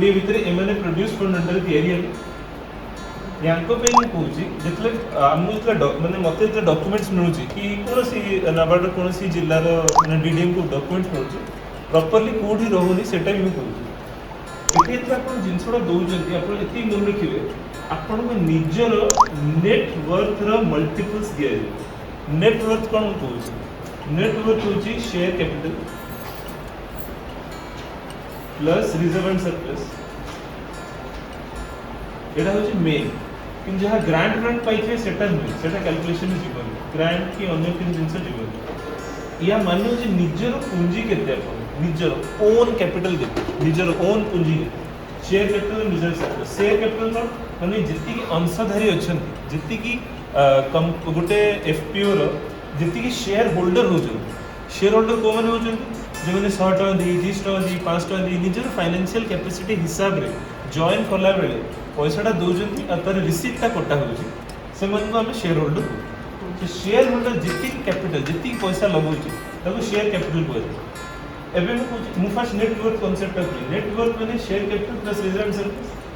20 भितर एमने produce fund under तयारी है यांको पे मैं कहूची जेतले हमु जेतले माने मते जे डॉक्यूमेंट्स मिलुची कि कोनसी नाबार्ड कोनसी जिल्लार माने डीडीएम को डॉक्यूमेंट्स मिलुची प्रॉपर्ली कोठी रहउनी सेटा भी कहूची एते आपण जिंसडा दउजंती आपण एती मन रखिबे आपण को निजर नेट वर्थ रो मल्टीपल्स दिया जाय नेट वर्थ कोन कहूची नेट वर्थ होची share capital plus reserve and surplus एटा होची मेन कि जहाँ ग्रांट ग्रांट पाइथे सेटा नुहे सेटा कैलकुलेशन जीवन ग्रांट की अन्य तीन जिनस जीवन या माने होची निजर पूंजी केते आपण निजर ओन कैपिटल केते निजर ओन पूंजी शेयर कैपिटल निजर सरप्लस शेयर कैपिटल कोन माने जति की अंशधारी अछन जति की गोटे एफपीओ रो जति की शेयर होल्डर होजन शेयर होल्डर को माने होजन जे माने 100 टका दी 20 टका दी 5 टका दी निजर फाइनेंशियल कैपेसिटी हिसाब रे जॉइन कला बेले पैसाटा दौरान और तार रिसीप्टा कटा हो शेयर होल्डर तो share holder G capital G पैसा लगे शेयर कैपिटल कहुए एवं फास्ट नेटवर्क कनसेप्ट नेटवर्क मैंने share capital plus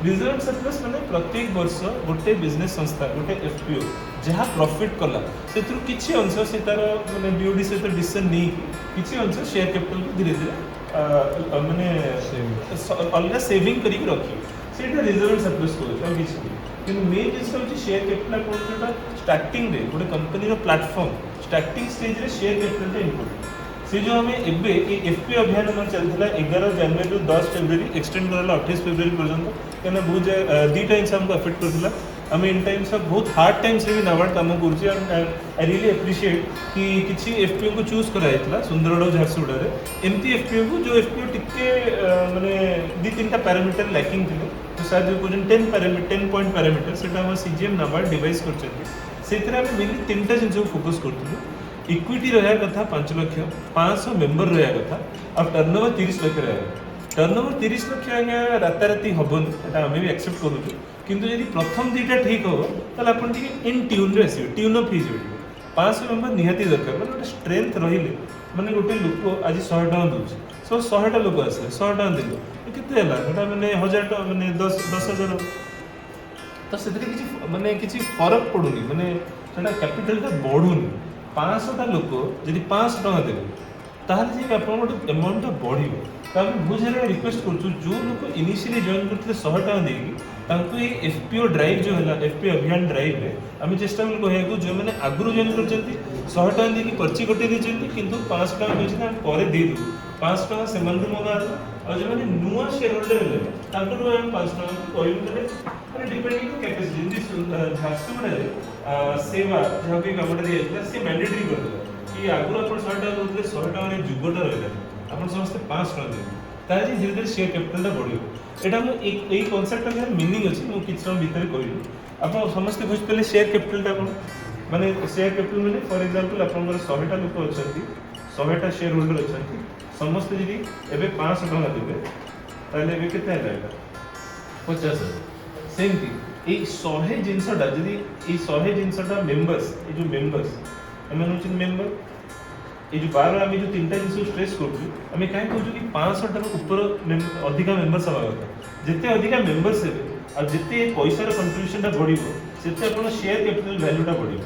reserve surplus मैंने प्रत्येक वर्ष गोटे बिजनेस संस्था गोटे एफपीओ जहाँ प्रॉफिट कला से किसी अंश से तार मैंने बीओडी सहित डिसीजन नहीं किसी अंश शेयर कैपिटल को धीरे धीरे माने अलग सेविंग करके रखिए सेटा रिजर्व सरप्लस को और किसी कि मेन जिस होची शेयर कैपिटल कोन जोटा स्टार्टिंग रे गोटे कंपनी रो प्लेटफॉर्म स्टार्टिंग स्टेज रे शेयर कैपिटल रे इनपुट से जो हमें एबे ए एफपी अभियान हमर चलथला 11 जनवरी टू 10 फरवरी एक्सटेंड करला 28 फरवरी पर्यंत केना बहुत दी टाइम्स हमको अफेक्ट करथला हमें इन टाइम्स सब बहुत हार्ड टाइम्स रे भी नाबार्ड काम करछि एंड आई रियली एप्रिशिएट कि किछि एफपीओ को चूज करा हेतला सुंदरगढ़ झारसुगुड़ा रे एमती एफपीओ को जो एफपीओ टिके माने दी तीनटा पैरामीटर लैकिंग थिले तो शायद जो कुछ 10 पॉइंट पैरामीटर सेटा हम सीजीएम नाबार्ड डिवाइस करछथि सेतरा हम मेनली तीनटा जिंस फोकस करथुलु इक्विटी रहा कथा 5 लाख 500 मेंबर रहा कथा और टर्नओवर 30 लाख रहा टर्नओवर 30 लाख आज्ञा राताराती हबन एटा हमें भी एक्सेप्ट करूँ किंतु यदि प्रथम दुईटा ठीक हो ताले आपण टिके इन ट्यून रे आसीबे ट्यून ऑफ हिज 500 मेंबर निहाती दरकार माने गोटे स्ट्रेंथ रहिले माने गोटे लोक आज 100 टका दउछ सो 100 टा लोक आसे 100 टका देलो केते हला एटा माने 1000 टका माने 10000 तो सेतरे किछि माने किछि फरक पडुनी माने सेटा कैपिटल टा बढ़ुनी 500 टा लोक यदि 500 टका देबे ताहले जे आपण गोटे अमाउंट बढ़िबो तो हम बहुत जगह रिक्वेस्ट करछु जो लोक इनिशियली जॉइन करथिले 100 टका देगी तांको ये एफपीओ ड्राइव जो है एफपीओ अभियान ड्राइव रे आम चेष्टा कहया को जो मैंने आगु जॉइन करछंती 100 टका देकी पर्ची कटे देछंती किंतु 500 टका देछि हम परे दे दू 500 टका सेमान रो मगा और जो मैंने नुवा शेयर होल्डर ले तांको रो हम 500 टका कहू माने depending on capacity this Jharsuguda रे सेवा जहाँ भी कमटा दिया जाता से मैंडेटरी कर दिला कि आगु अपन 100 टका दोले 100 टका रे जुगटा रहला अपन समस्त 500 टका दे ताजे धीरे धीरे शेयर कैपिटल टा बढ़ियो एटा मु एक कांसेप्ट के मीनिंग अछि मु किछ समय भीतर कहली अपन समस्त बुझ पले शेयर कैपिटल टा कोन माने शेयर कैपिटल माने फॉर एग्जांपल अपन 100 टा लोक अछंती 100 टा शेयर होल्डर अछंती समस्त यदि एबे 500 टका देबे ताले एबे केते हैला 50 सेमती ए 100 जिंसटा यदि ए 100 जिंसटा मेंबर्स ए जो मेंबर्स एमन होचिन मेंबर ये जो बार आम जो तीन जिन स्ट्रेस करूँ आम कहीं कहूँ कि 500 टका ऊपर अधिका मेंबर्स हवा कथा जिते अधिका मेंबर्स हे और जिते पैसार कंट्रीब्यूशन बढ़ से शेयर कैपिटल वैल्यूटा बढ़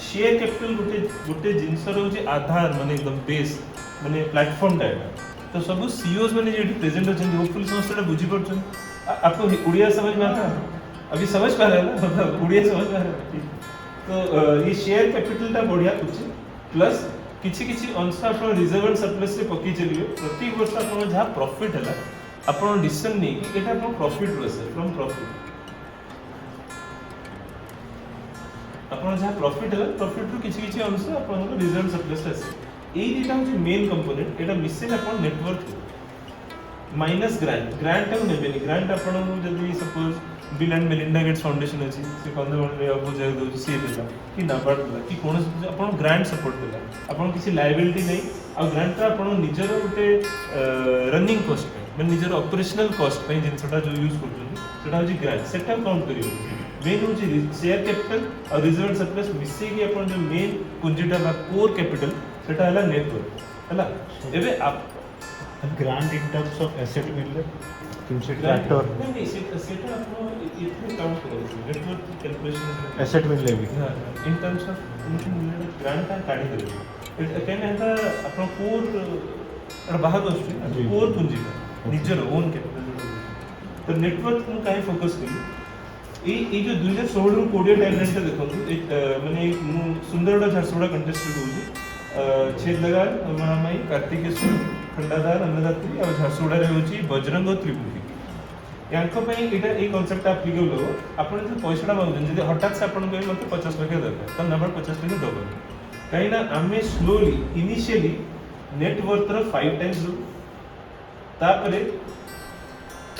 शेयर कैपिटल गोटे गोटे जिनस रोचे आधार माने एकदम बेस माने प्लेटफॉर्म टाइप तो सब सीईओज माने जो प्रेजेंट अच्छे होपफुली समस्त बुझी पार्छन आपको उड़िया समझ में आता है अभी समझ पा रहे हैं ना उड़िया समझ पा रहे तो ये शेयर कैपिटल टा बढ़िया कुछ प्लस किछि किछि अंश आपण रिजर्व एंड सरप्लस से पकी चलिए प्रति वर्ष आपण जहाँ प्रॉफिट है आपण डिसीजन नहीं कि एटा आपण प्रॉफिट रसे फ्रॉम प्रॉफिट आपण जहाँ प्रॉफिट है प्रॉफिट रो किछि किछि अंश आपण रिजर्व एंड सरप्लस आसे एई दिटा होची मेन कंपोनेंट एटा मिसेल आपण नेटवर्क माइनस ग्रांट ग्रांट हम नेबेनी ग्रांट आपण जदी suppose bill and Melinda Gates foundation अछि से कंदमल रे अबु जय दउ सी देला कि नाबार्ड देला कि कोन आपण ग्रांट सपोर्ट देला आपण किसी लायबिलिटी नहीं आ ग्रांट आपण निजर उते रनिंग कॉस्ट पे मैं निजर ऑपरेशनल कॉस्ट पे जिनसटा जो यूज करछन सेटा होची ग्रांट सेटा काउंट करियो मेन होची शेयर कैपिटल और रिजर्व सरप्लस मिसे कि आपण जो मेन पूंजीटा बा कोर कैपिटल सेटा हला नेटवर्क हला एबे आप grant in terms of asset builder किमसे ट्रैक्टर नहीं सेटा आपण इतने काउंट करू नेटवर्क कैलकुलेशन एसेट मिलले भी हां इन टर्म्स ऑफ ग्रांट का काढी देबे कैन एटा आपण कोर एटा बाहर आछी कोर पुंजी निजर ओन कैपिटल तो नेटवर्क मु काहे फोकस करी ए जो 2016 रु 20 टाइमलाइन ता देखो माने मु सुंदरडा झारसुगुड़ा कंटेस्ट होउची छेदलगार महामाई कार्तिकेश्वर खंडाधार अन्नदात्री और झारसुगुड़ा रे होची बजरंग और त्रिपुटी यांको पई एटा ए कांसेप्ट एप्लीकेबल हो आपण जे पैसाटा मागुछन जदि हठात से आपण कहि मते 50 लाख दरकार त नंबर 50 लाख दबो काई ना आमे स्लोली इनिशियली नेट वर्थ रो 5 टाइम्स दो तापरे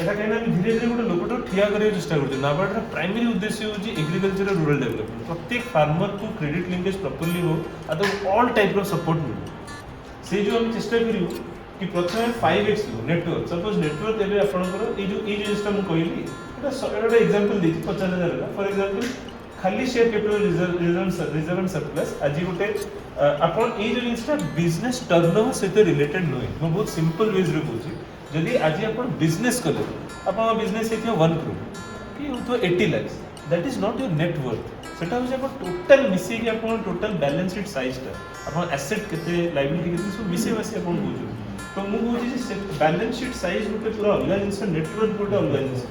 एटा काई ना धीरे धीरे गोटे लोकटो ठिया करे चेष्टा करछ नाबार्ड रा प्राइमरी उद्देश्य होची एग्रीकल्चर रूरल डेवलपमेंट प्रत्येक फार्मर को क्रेडिट लिंकेज प्रॉपर्ली हो अतो ऑल टाइप रो सपोर्ट मिले से जो हम चेष्टा करियो कि प्रथम 5x नेटवर्क सपोज नेटवर्क एबे आपनकर ए जो सिस्टम मु कहली एटा एग्जांपल देछि 50000 का फॉर एग्जांपल खाली share capital reserve and surplus आज गोटे आपन ए जो जिनिसटा बिजनेस टर्नओवर सहित रिलेटेड नय मु बहुत सिंपल वेज रे कहूछि जदि आज आपन बिजनेस कले आपन बिजनेस हेतियो 1 करोड़ कि तो 80 lakh that is not your net worth सेटा होछि आपन टोटल मिसे कि आपन टोटल बैलेंस शीट साइज ता आपन एसेट केते लायबिलिटी केते सब मिसे मिसे आपन बुझु तो मु कहूछि जे बैलेंस शीट साइज गोटे पूरा अलग जिनिस नेटवर्क गोटे अलग जिनिस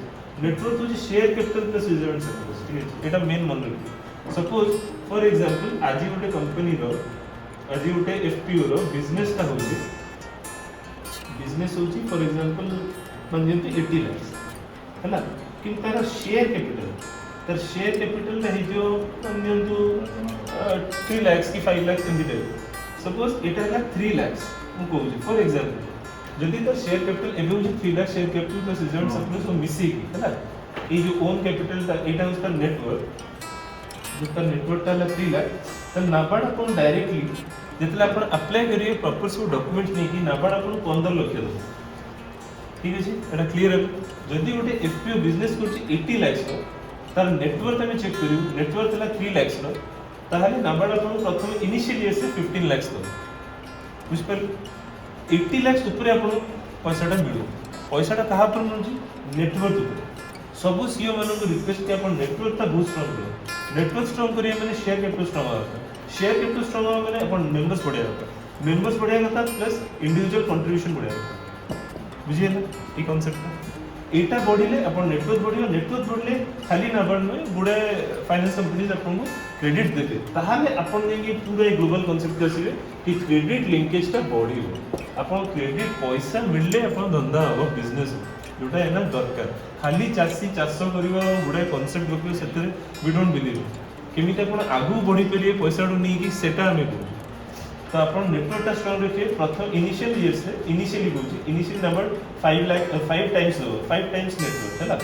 नेटवर्क होछि share capital plus reserve and surplus ठीक है एटा मेन मन रखि सपोज फॉर एग्जांपल आज गोटे कंपनी रो आज गोटे एफपीओ रो बिजनेस ता होछि बिजनेस होछि फॉर एग्जांपल मान जेंति 80 लाख हैला कि तार शेयर कैपिटल ता जो मान जेंतु 3 लाख की 5 लाख इन दी सपोज एटा हला 3 लाख मु कहूछि फॉर एग्जांपल जदि तो शेयर कैपिटल एबे होछि 3 lakh share capital plus reserve surplus तो मिसी हैला ए जो ओन कैपिटल ता एटा उसका नेटवर्क जितना नेटवर्क ता 3 लाख त नाबार्ड अपन डायरेक्टली जेतले अपन अप्लाई करिए प्रॉपर सब डॉक्यूमेंट नै कि नाबार्ड अपन 15 लाख दो ठीक अछि एटा क्लियर है जदि गोटे एफपीओ बिजनेस करछि 80 लाख रो तार नेटवर्क हमें चेक करियो नेटवर्क तला 3 लाख रो ताहाले नाबार्ड अपन प्रथम इनिशियली से 15 लाख दो बुझ पर 80 लाख ऊपर अपन पैसाटा मिलू पैसाटा कहा पर मिलुची नेटवर्क ऊपर सब सीओ मानन को रिक्वेस्ट कि अपन नेटवर्क ता बहुत स्ट्रांग करो नेटवर्क स्ट्रांग करिए माने शेयर कैपिटल स्ट्रांग होता शेयर कैपिटल स्ट्रांग होगा माने अपन मेंबर्स बढ़िया होता मेंबर्स बढ़िया होता प्लस इंडिविजुअल कंट्रीब्यूशन बढ़िया होता बुझिए ना ये कांसेप्ट एटा बढ़िले अपन नेटवर्क बढ़ले खाली नाबार्ड में गुडे फाइनेंस कंपनीज अपन को क्रेडिट देबे ताहाले अपन जेकी पूरा ग्लोबल कांसेप्ट आसीबे कि क्रेडिट लिंकेज ता बढ़ियो अपन क्रेडिट पैसा मिलले अपन धंधा हो बिजनेस जोटा है ना दरकार खाली चासी चाष करबा गुडे कांसेप्ट रखियो सेतरे वी डोंट बिलीव केमिति अपन आगु बढ़ी परिए पैसा नै कि सेटा हमें को तो अपन नेटवर्क टा स्ट्रांग रखिए प्रथम इनिशियल ईयर से इनिशियली बोलছি initial number 5 lakh 5 times 5 times network हैला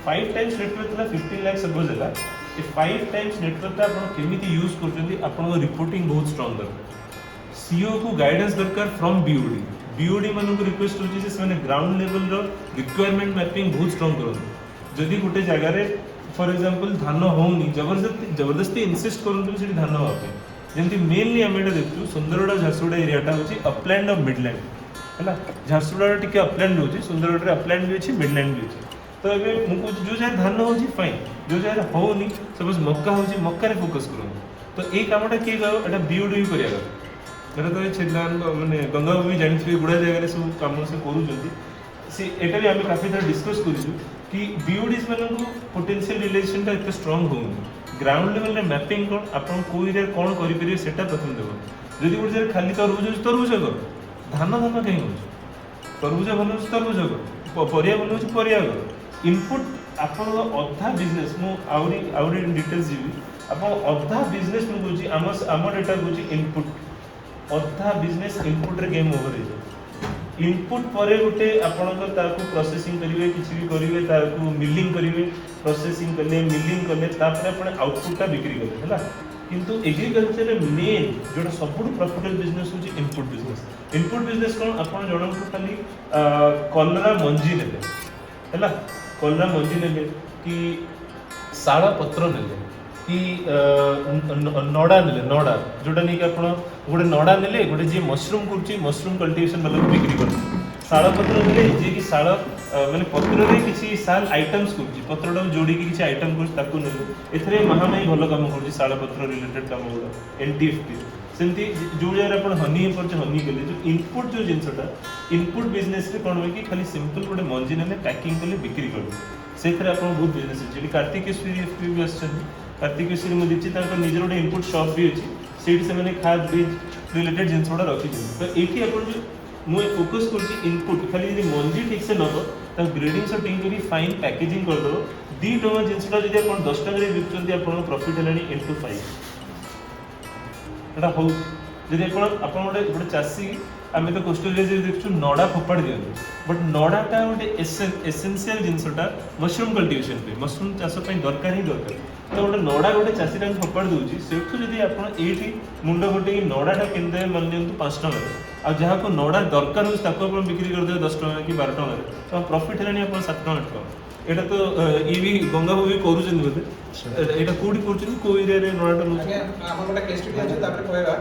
5 टाइम्स नेटवर्क ला 15 लाख सपोज हैला ए 5 टाइम्स नेटवर्क टा अपन केमिति यूज करछंती अपन रिपोर्टिंग बहुत स्ट्रांग दरकार सीईओ को गाइडेंस दरकार फ्रॉम बीओडी मानन को रिक्वेस्ट होची जे माने ग्राउंड लेवल रो रिक्वायरमेंट मैपिंग बहुत स्ट्रांग करन जदी गुटे जगह रे फॉर एग्जांपल धान होउनी जबरदस्ती इंसिस्ट करन से धान होते जेंति मेनली हम एटा देखु सुंदरगढ़ झारसुगुड़ा एरियाटा होची अपलैंड और मिडलैंड हैला झारसुगुड़ा टिके अपलैंड होची सुंदरगढ़ रे अपलैंड भी अछि मिडलैंड भी अछि तो एबे मुको जो जाय धान होची फाइन जो जाय होउनी सपोज मक्का होची मक्का रे फोकस करू तो ए कामटा के गयो एटा बीओडी करिया गयो मेरा तो छेदलान माने गंगा भी जानि गुडा जगह रे सब काम से करू जंती से एटा भी हम काफी तरह डिस्कस करिसु कि बीओडीज मानन को पोटेंशियल रिलेशन ता इतना स्ट्रांग होउनी ग्राउंड लेवल रे मैपिंग कोन आपन कोई रे कोन करि परिए सेटा प्रथम देबो जदि गुड जे खाली तरबुज कर धान कहीं हो तरबुज भलो तरबुज कर परिया भलो परिया कर इनपुट आपन अधा बिजनेस मु आउरी डिटेल्स जीवी आपन अधा बिजनेस मु बुझी आम डेटा बुझी इनपुट अधा बिजनेस इनपुट रे गेम ओवर हे इनपुट परे गोटे आपनकर ताकू प्रोसेसिंग करिवे किछि भी करिवे ताकू मिलिंग करिवे प्रोसेसिंग करले मिलिंग करले तापर आपण आउटपुट ता बिक्री करले हैला किंतु एग्रीकल्चर रे मेन जोटा सबुठ प्रॉफिटेबल बिजनेस होची इनपुट बिजनेस कोन आपण जणन को खाली कलरा मंजी नेले हैला कलरा मंजी नेले कि साळा पत्र नेले कि नडा नेले नडा जोटा नहीं कि आपण गोटे नडा नेले गोटे जे मशरूम करची मशरूम कल्टीवेशन वाला बिक्री करची साळ पत्र नेले जे कि साळ माने पत्र रे किसी साल आइटम्स करूची पत्रटा जोड़ी की किसी आइटम करूची ताकू नेलु एथरे महामाई भलो काम करूची साल पत्र रिलेटेड काम गुडा एनटीएफटी सेमती जो जगह अपन हनी पर हनी गले जो इनपुट जो जिनसटा इनपुट बिजनेस रे कोन कि खाली सिंपल गोटे मंजी ने पैकिंग कले बिक्री कर सेथरे अपन बहुत बिजनेस अछि कार्तिकेश्वरी एफपी भी आछन कार्तिकेश्वरी मु दिछि तांकर निजर गोटे इनपुट शॉप भी अछि सेठी से माने खाद बीज रिलेटेड जिनस गुडा रखि दियो तो एठी अपन जो मु फोकस करछि इनपुट खाली यदि मंजी ठीक से नब त ग्रेडिंग सेटिंग करी फाइन पैकेजिंग कर दो 2 टका जिनसटा जदि अपन 10 टका रे बिकचंती अपन प्रॉफिट हेलानी इनटू 5 एटा हो जदि अपन गोटे चाषी आम तो कोस्टल एरिया देखु नड़ा फोपाड़ दिखाँ बट नड़ाटा गोटे एसेंशियल जिनसटा मशरूम कल्टिवेशन पे मशरूम चाष दरकार ही दरकार तो गोटे नड़ा गोटे चाषी टाइम फोपाड़ दूसरी से जब आप ये मुंड घटे नड़ाटा केन्द्र मान लिखु 5 टका आ जहाँ को नड़ा दरकार हो बिक्री करदे 10 टका कि 12 टका तो प्रॉफिट है 7 टका 8 टका एटा तो ये भी गंगा भी करूछन बोले एटा कोडी करछन को एरिया रे नड़ाटा लो आगे हम गोटे केस स्टडी अछि तापर कहबा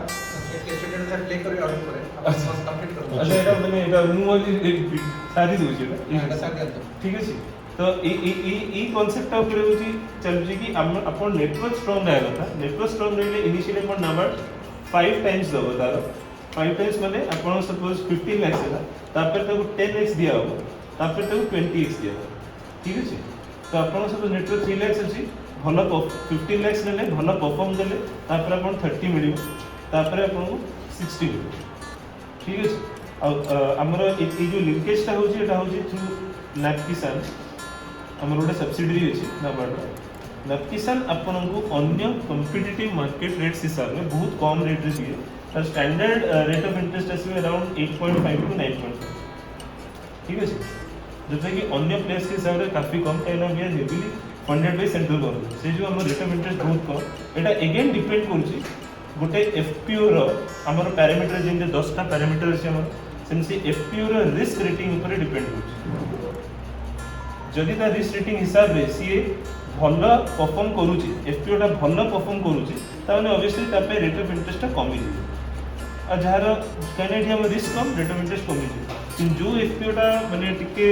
केस स्टडी रे प्ले करी और करे अपन कंप्लीट कर अच्छा एटा माने एटा मु सारी दोछि एटा सारी दो ठीक अछि तो ई कांसेप्ट ऑफ रे होछि चलछि कि अपन नेटवर्क स्ट्रांग रहे कथा नेटवर्क स्ट्रांग रहले इनिशियली अपन नंबर 5 टाइम्स दबो तार 5 टाइम्स माने अपन सपोज 15 लाख है तापर ताको 10x दिया हो तापर ताको 20x दिया हो ठीक अछि तो अपन सब नेटवर्क 3 लाख अछि भलो 15 लाख नेले भलो परफॉर्म देले तापर अपन 30 मिलियो तापर अपन 60 मिलियो ठीक अछि हमर ए जो लिंकेज ता होछि एटा होछि थ्रू नैपकिसान हमर गोटे सब्सिडरी अछि नबार्ड नैपकिसान आपन को अन्य कॉम्पिटिटिव मार्केट रेट्स हिसाब में बहुत कम रेट रे दिए तर स्टैंडर्ड रेट ऑफ इंटरेस्ट आसी अराउंड 8.5 टू 9.5 ठीक अछि जैसे कि अन्य प्लेस के हिसाब से काफी कम कहना भी heavily funded by central government से जो हमर रेट ऑफ इंटरेस्ट बहुत कम एटा अगेन डिपेंड करछि गोटे एफपीओ रो हमर पैरामीटर जिन 10 टा पैरामीटर अछि हमर सेमसी एफपीओ रो रिस्क रेटिंग ऊपर डिपेंड करछि जदि ता रिस्क रेटिंग हिसाब रे सी भलो परफॉर्म करूछि एफपीओ टा भलो परफॉर्म करूछि ताने ऑब्वियसली ता पे रेट ऑफ इंटरेस्ट कमी जी आ जार कने हम risk come rate of interest कमी जी कि जो एफपीओ टा माने टिके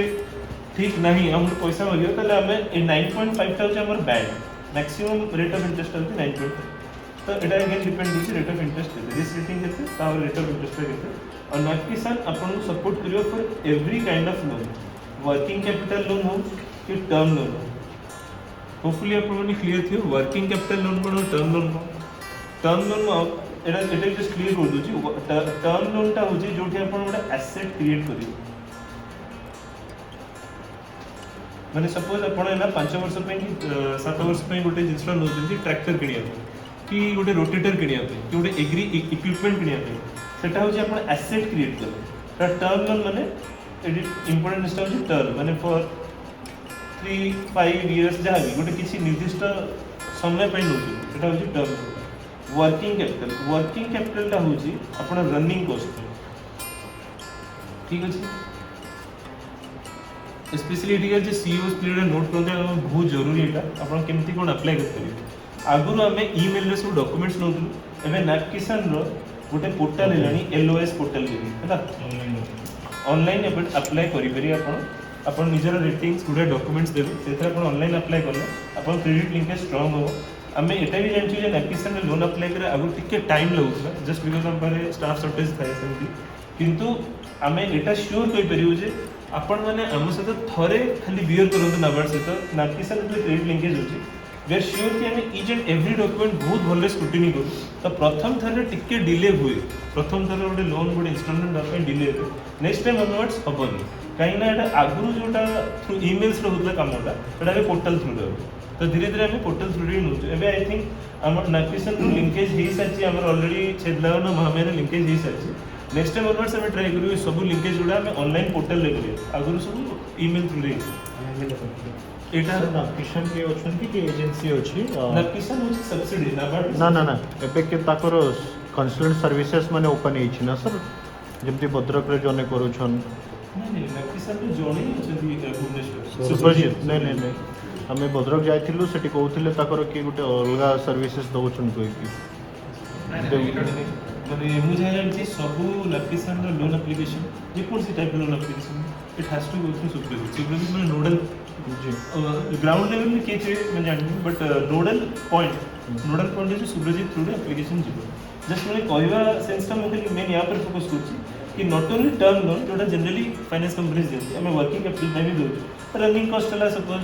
ठीक नहीं हम पैसा मागियो तले हमें 9.5 टा हमर band maximum rate of interest होती 9.5 तो एटा अगेन डिपेंड होती रेट ऑफ इंटरेस्ट पे रिस्क रेटिंग केते तावर रेट ऑफ इंटरेस्ट पे केते और नैपकिसान आपन को सपोर्ट करियो for every kind of loan working capital loan हो कि टर्म लोन हो होपफुली आपन क्लियर थियो वर्किंग कैपिटल लोन कोन टर्म लोन कोन टर्म लोन एटा जस्ट क्लियर कर दोची टर्म लोन टा होची जोठी आपन गोटे एसेट क्रिएट करियो माने सपोज आपण एना 5 वर्ष पे कि 7 वर्ष पे गोटे जिंसरा नोचंती ट्रैक्टर किनिया कि गोटे रोटेटर किनिया कि गोटे एग्री इक्विपमेंट किनिया सेटा होची आपण एसेट क्रिएट कर टर्म लोन माने एडी इंपोर्टेंट स्टेप होची टर्म माने फॉर 3-5 इयर्स जहाँ भी गोटे किसी निर्दिष्ट समय पे नोचु सेटा होची टर्म वर्किंग कैपिटल टा होची आपण रनिंग कॉस्ट ठीक अछि स्पेशली एटी जे सीईओ प्लेयर नोट करते बहुत जरूरी एटा आपण केमती कोन अप्लाई करते आगुरु हमें ईमेल रे सब डॉक्यूमेंट्स नोतु एबे नैपकिसान रो गोटे पोर्टल हेलानी एलओएस पोर्टल के हैला ऑनलाइन एबे अप्लाई करि परि आपण निजर रेटिंग्स गुडे डॉक्यूमेंट्स देबे सेथरा आपण ऑनलाइन अप्लाई करले आपण क्रेडिट लिंकेज स्ट्रांग हो हमें एटा भी जानछु जे नैपकिसान रे लोन अप्लाई करे आगु टिके टाइम लागुला जस्ट बिकॉज़ हम पारे स्टाफ शॉर्टेज थाए सेमती किंतु हमें एटा श्योर कहि परिउ जे आपण माने हम सहित थरे खाली बियर करंतु नबार सहित नैपकिसान रे क्रेडिट लिंकेज होची वी आर श्योर कि हमें ईच एंड एवरी डॉक्यूमेंट बहुत भले स्क्रूटिनी करू तो प्रथम थरे टिके डिले हुए प्रथम थरे गोटे लोन गोटे इंस्टॉलमेंट दरपे डिले हुए नेक्स्ट टाइम ऑनवर्ड्स हबनी कहीं ना एटा आगुरु जोटा थ्रू ईमेल्स रो होतला कामटा एटा रे पोर्टल थ्रू रे तो धीरे धीरे हमें पोर्टल थ्रू रे नोच एबे आई थिंक हमर नैपकिसान लिंकेज ही साची हमर ऑलरेडी छेदलावन महामेर लिंकेज ही साची नेक्स्ट टाइम ऑनवर्ड्स हमें ट्राई करू सब लिंकेज गुडा हमें ऑनलाइन पोर्टल रे करियो आगुरु सब ईमेल थ्रू रे एटा नैपकिसान के अछन कि एजेंसी अछि नैपकिसान होची सब्सिडी नबार्ड ना ना ना एबे के ताकर कंसल्टेंट सर्विसेज माने ओपन हिछि ना सर जेमति भद्रक रे जने करूछन नहीं नैपकिसान रे जोनी अछदी भुवनेश्वर सुपरजीत नहीं हमें भद्रक जाइथिलु सेठी कहउथिले ताकर कि गुटे अलगा सर्विसेज दउछन कोइ कि माने मु जाय जानछि सबु लैप्लिकेशन रो लोन एप्लीकेशन जे कोन सी type loan application it has to go through supervision माने नोडल जी ग्राउंड लेवल में के मैं जाननी बट नोडल पॉइंट जे सुब्रजीत थ्रू एप्लीकेशन जीव जस्ट मैंने कहवा सेंस टा मुझे मेन या पर फोकस करछि कि नॉट ओनली टर्म लोन जोटा जनरली फाइनेंस कंपनीज देती आम वर्किंग कैपिटल टाइम भी दौर रनिंग कॉस्ट है सपोज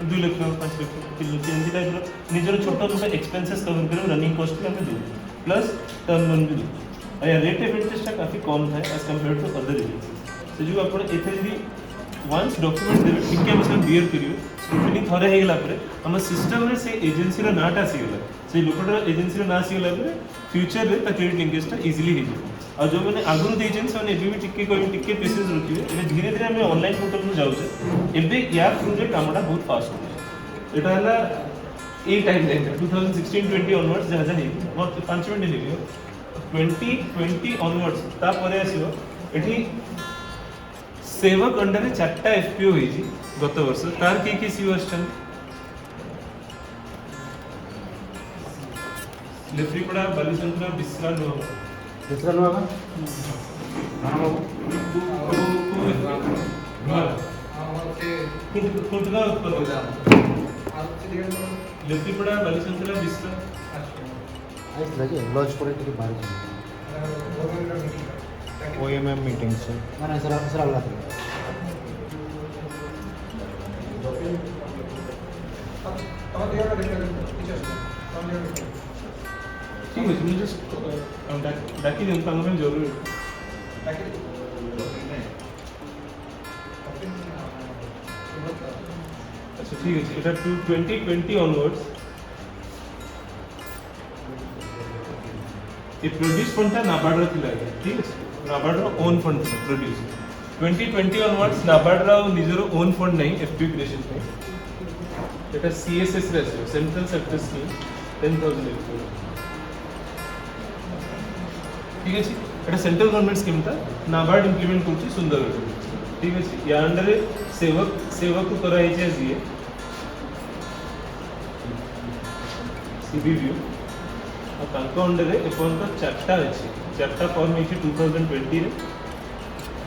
2 लाख 5 लाख 3 लाख एमती टाइप निजर छोट मोट एक्सपेंसेस कवर कर रनिंग कॉस्ट भी आम दौ प्लस टर्म लोन भी दौ या रेट ऑफ इंटरेस्ट काफी कम था as compare to other agency से जो आप भी वंस डॉक्यूमेंट देवे टिके हम बियर करियो स्क्रूटनी थरे हेगला परे हम सिस्टम रे से एजेंसी रो नाटा आसीगला से लोकटर एजेंसी रो ना आसीगला परे फ्यूचर रे ता क्रेडिट लिंकेज टा इजीली हे आ जो मैंने आगुरु देजन से एबी भी टिके पेसेंस रखिए एबे धीरे धीरे हम ऑनलाइन पोर्टल में जाउछे एबे या थ्रू रे कामटा बहुत फास्ट हो एटा हला ए टाइम लाइन 2016-20 ऑनवर्ड्स जहा जहा हे 5 मिनट लियो 2020 ऑनवर्ड्स ता परे आसीबो एठी सेवक अंडर 4टा एफपीओ होई गत वर्ष तार के सीओ आछन लेफ्रीपड़ा बालीचंद्र बिस्रा नो दूसरा नुआ का हाँ बाबू खुदगा लेफ्रीपड़ा बालीचंद्र बिस्रा आइस लगे लॉन्च करे टिके बाहर OMM मीटिंग से माने सरा सरा वाला था ठीक है मुझे जस्ट डाकी देन तांग में जरूर अच्छा ठीक है एटा 2020 ऑनवर्ड्स ये प्रोड्यूस फंड था नाबार्ड रा थिला ठीक है नाबार्ड रा ओन फंड था प्रोड्यूस 2020 ऑनवर्ड्स नाबार्ड रा निजर ओन फंड नहीं एफपी क्रिएशन में एटा सीएसएस रे सेंट्रल सेक्टर स्कीम 10000 एफपी ठीक है एटा सेंट्रल गवर्नमेंट स्कीम था नाबार्ड इंप्लीमेंट करछि सुंदरगढ़ ठीक है या अंडर सेवक को करा है जे सीबीव्यू और तांको अंडर रे एपन 4टा अछि 4टा फॉर्म है 2020 रे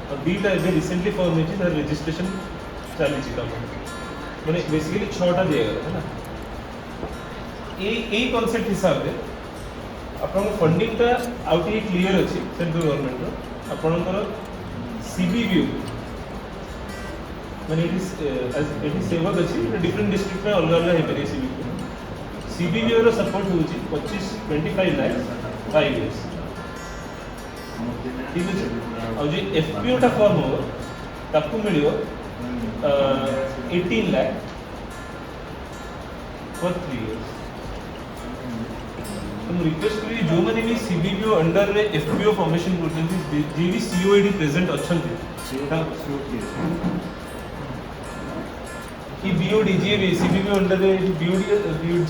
और बीटा एबे रिसेंटली फॉर्म है तार रजिस्ट्रेशन चली छी काम माने बेसिकली 6टा दिया गया है ना ए कांसेप्ट हिसाब रे आपन फंडिंग ता आउट ही क्लियर अछि सेंट्रल गवर्नमेंट रो आपनकर सीबीव्यू माने इट इज सेवक अछि डिफरेंट डिस्ट्रिक्ट में अलग अलग है पेरी सीबीव्यू रो सपोर्ट होछि 25 लाख 5 इयर्स ठीक है और जो एफपीओ टा फॉर्म हो ताकू मिलियो 18 लाख फॉर 3 इयर्स तो रिक्वेस्ट करी जो माने भी सीबीव्यू अंडर रे एफपीओ फॉर्मेशन करछन जे भी सीओएडी प्रेजेंट अछन कि बीओडी जे भी सीबीव्यू अंडर रे बीओडी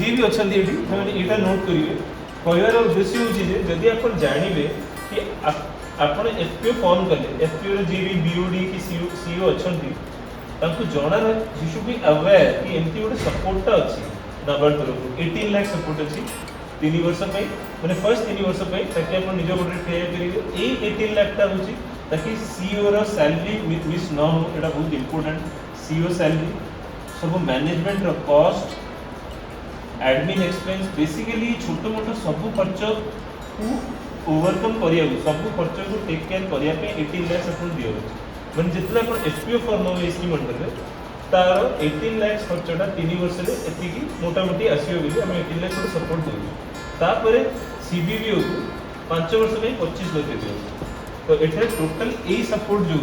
जे भी अछन एडी माने एटा नोट करिवे कहवार उद्देश्य होची जे यदि आपण जानिबे कि आपण एफपीओ फॉर्म करले एफपीओ रे जे भी बीओडी की सीओ अछंती तांको जणा यू शुड बी अवेयर कि एमती गोटे सपोर्ट टा अछि नाबार्ड तरफ 18 लाख सपोर्ट अछि 3 वर्ष पे माने फर्स्ट 3 वर्ष पे ताकि आपण निज गोटे पे करिवे ए 18 लाख टा होछि ताकि सीओ रो सैलरी मिस न हो एटा बहुत इंपोर्टेंट सीओ सैलरी सब मैनेजमेंट रो कॉस्ट एडमिन एक्सपेंस बेसिकली छोटो मोटो सब खर्च को ओवरकम करिया सब खर्च को टेक केयर करिया पे 18 लाख अपन दियो माने जितना अपन एफपीओ फॉर्म हो इसकी मंडल रे तार 18 लाख खर्चटा 3 वर्ष रे एति की मोटा मोटी आसीयो बिली हम 18 लाख को सपोर्ट देउ तापरे सीबीवीओ को 5 वर्ष में 25 लाख दियो तो एठे टोटल ए सपोर्ट जो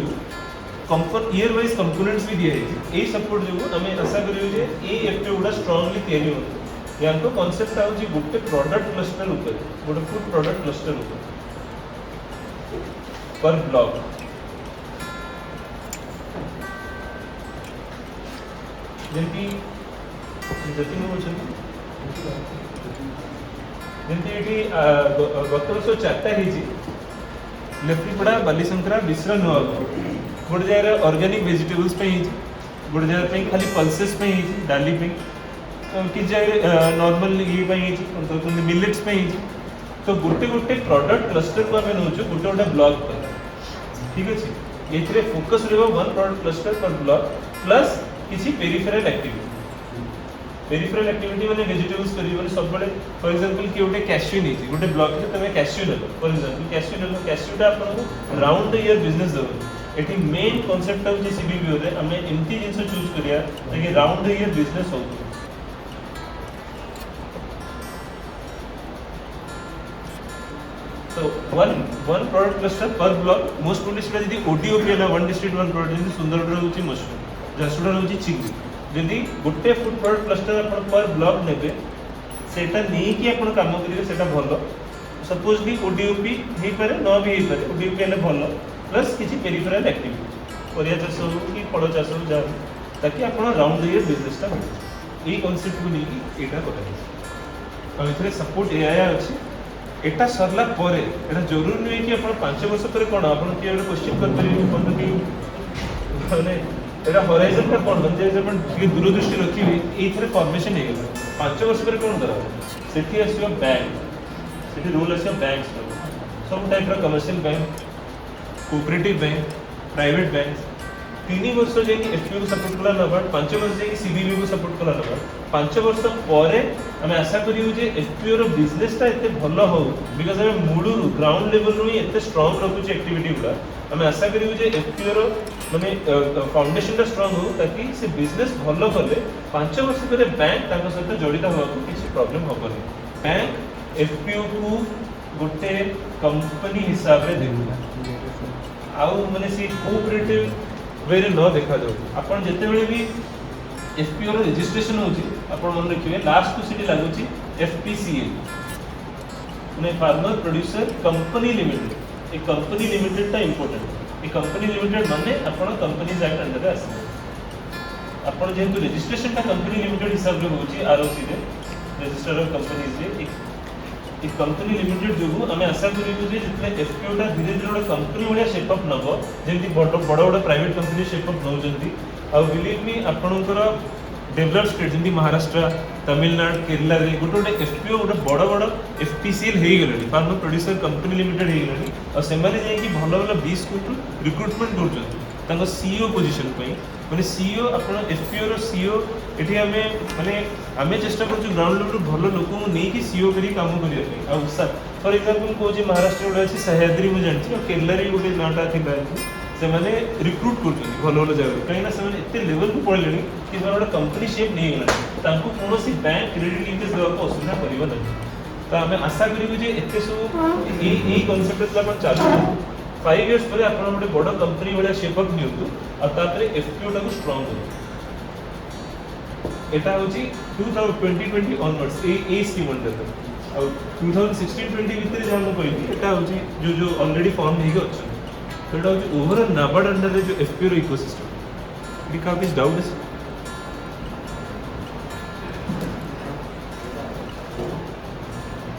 कंपोन ईयर वाइज कंपोनेंट्स भी दिया है ए सपोर्ट जो हमें आशा करियो जे ए एफपीओ गुडा स्ट्रांगली तयारी हो यांको कांसेप्ट आउ जे गुटे प्रोडक्ट क्लस्टर ऊपर गुटे फूड प्रोडक्ट क्लस्टर ऊपर पर ब्लॉक जेंती जति नो जेंती एठी गत वर्ष 4टा हेजी लेफ्रीपड़ा बालीशंकरा बिस्रा नुआ गोटे जगह ऑर्गेनिक वेजिटेबल्स पे हेजी गोटे जगह पे खाली पल्सेस पे हेजी डाली पे कि जगह नॉर्मल ये पे हेजी मिलेट्स पे हेजी तो गोटे गोटे प्रोडक्ट क्लस्टर को आम नौ गोटे गोटे ब्लॉक पर ठीक अच्छे ये फोकस रहा वन प्रोडक्ट क्लस्टर पर ब्लॉक प्लस किसी पेरिफेरल एक्टिविटी माने वेजिटेबल्स करी माने सब बड़े फॉर एग्जांपल कि गोटे कैश्यू नहीं गोटे ब्लॉक रे तमे कैश्यू नेलो फॉर एग्जांपल कैश्यू टा आपन राउंड द ईयर बिजनेस दबो एटी मेन कांसेप्ट ऑफ जे सीबीबीओ रे हमें एमती जिंस चूज करिया ताकि राउंड द ईयर बिजनेस हो So one product cluster per block most probably सेटा जदी ODOP है वन डिस्ट्रिक्ट वन प्रोडक्ट जदी सुंदरगढ़ होची मशरूम जासुड़ा होची चिंगड़ी जदी गोटे फूड प्रोडक्ट क्लस्टर अपन पर ब्लॉक नेबे सेटा नहीं कि अपन काम करिवे सेटा भलो सपोजली ODOP हे पारे न भी हे पारे ODOP हेले भलो प्लस किछि पेरिफेरल एक्टिविटी परिया चाष हो कि फल चाष हो जा ताकि अपन राउंड द ईयर बिजनेस ता हो एई कांसेप्ट को नहीं कि एटा करा हम इथरे सपोर्ट एआई अछि एटा सरला परे एटा जरूर नहीं कि अपन 5 वर्ष पर कोन अपन के एटा क्वेश्चन कर परिबे कोन कि माने एटा होराइजन का कोन म्हणजे जे अपन के दूरदृष्टि रखिबे एथरे फॉर्मेशन हे गेला 5 वर्ष पर कोन करा सेठी आसीबा बैंक सेठी रोल आसीबा बैंक्स सब टाइप रा commercial bank cooperative bank private bank 3 वर्ष जे कि एफपीओ को सपोर्ट कला नबा 5 वर्ष जे कि सीबीबी को सपोर्ट कला नबा 5 वर्ष परे हमें आशा करियो जे एफपीओ रो बिजनेस ता एते भलो हो बिकॉज़ हमें मूडरू ग्राउंड लेवल रो एते स्ट्रांग रखु जे एक्टिविटी गुला हमें आशा करियो जे एफपीओ रो माने फाउंडेशन ता स्ट्रांग हो ताकि से बिजनेस भलो करले 5 वर्ष परे बैंक ताको सहित जड़ित होवा को किसी प्रॉब्लम होबनी बैंक एफपीओ को गोटे कंपनी हिसाब रे देखुला आउ माने से कोऑपरेटिव वेरी न देखा जाऊ आपण जते बेले भी एफपीओ रो रजिस्ट्रेशन होची आपण मन रखिबे लास्ट को सिटी लागुची एफपीसीए माने farmer producer company limited A company limited ता इंपोर्टेंट ए कंपनी लिमिटेड माने आपण कंपनी एक्ट अंडर आसी आपण जेतु रजिस्ट्रेशन ता कंपनी लिमिटेड हिसाब रे होची आरओसी रे रजिस्टर ऑफ कंपनीज रे एक कंपनी लिमिटेड जो हमें आशा करियो जे जितने एफपीओ टा धीरे धीरे कंपनी वाला शेप अप नबो जेंति बड़ बड़ प्राइवेट कंपनी शेप अप नउजंती आ बिलीव मी आपनकर डेवलप स्टेट जेंति महाराष्ट्र तमिलनाडु केरला रे गोटे एफपीओ गोटे बड़ बड़ एफपीसीएल हे गेलनी फार्मर प्रोड्यूसर कंपनी लिमिटेड हे गेलनी और सेमाने जे कि भलो भलो 20 कोटी रिक्रूटमेंट करजंती तांको सीईओ पोजीशन पई माने सीईओ आपण एफपीओ रो सीईओ एठी हमें माने हमें चेष्टा करछु ग्राउंड लेवल भलो लोक को नै कि सीईओ करी काम करिया पे आ सर फॉर एग्जांपल को जे महाराष्ट्र रे अछि सह्याद्री मु जानछि और केरला रे गोटे नाटा थिला से माने रिक्रूट करछन भलो भलो जगह कहीं ना से माने एते लेवल को पड़लेनी कि माने कंपनी शेप नै गेला तांको कोनोसी बैंक क्रेडिट लिंकेज देवा को असुविधा करिवो नै तो हमें आशा करिवो जे एते सो ए कांसेप्ट ला मन चालू 5 इयर्स पर आपण गोटे बड़ कंपनी वाला शेप अप नियंतु और तापरे एफपीओ टा को स्ट्रांग करू एटा होची 2020 ऑनवर्ड्स ए स्कीम अंडर और 2016-20 भीतर जे हम कहली एटा होची जो ऑलरेडी फॉर्म हेगे अछि एटा होची ओवरऑल नाबार्ड अंडर जो एफपीओ रो इकोसिस्टम इका किस डाउट है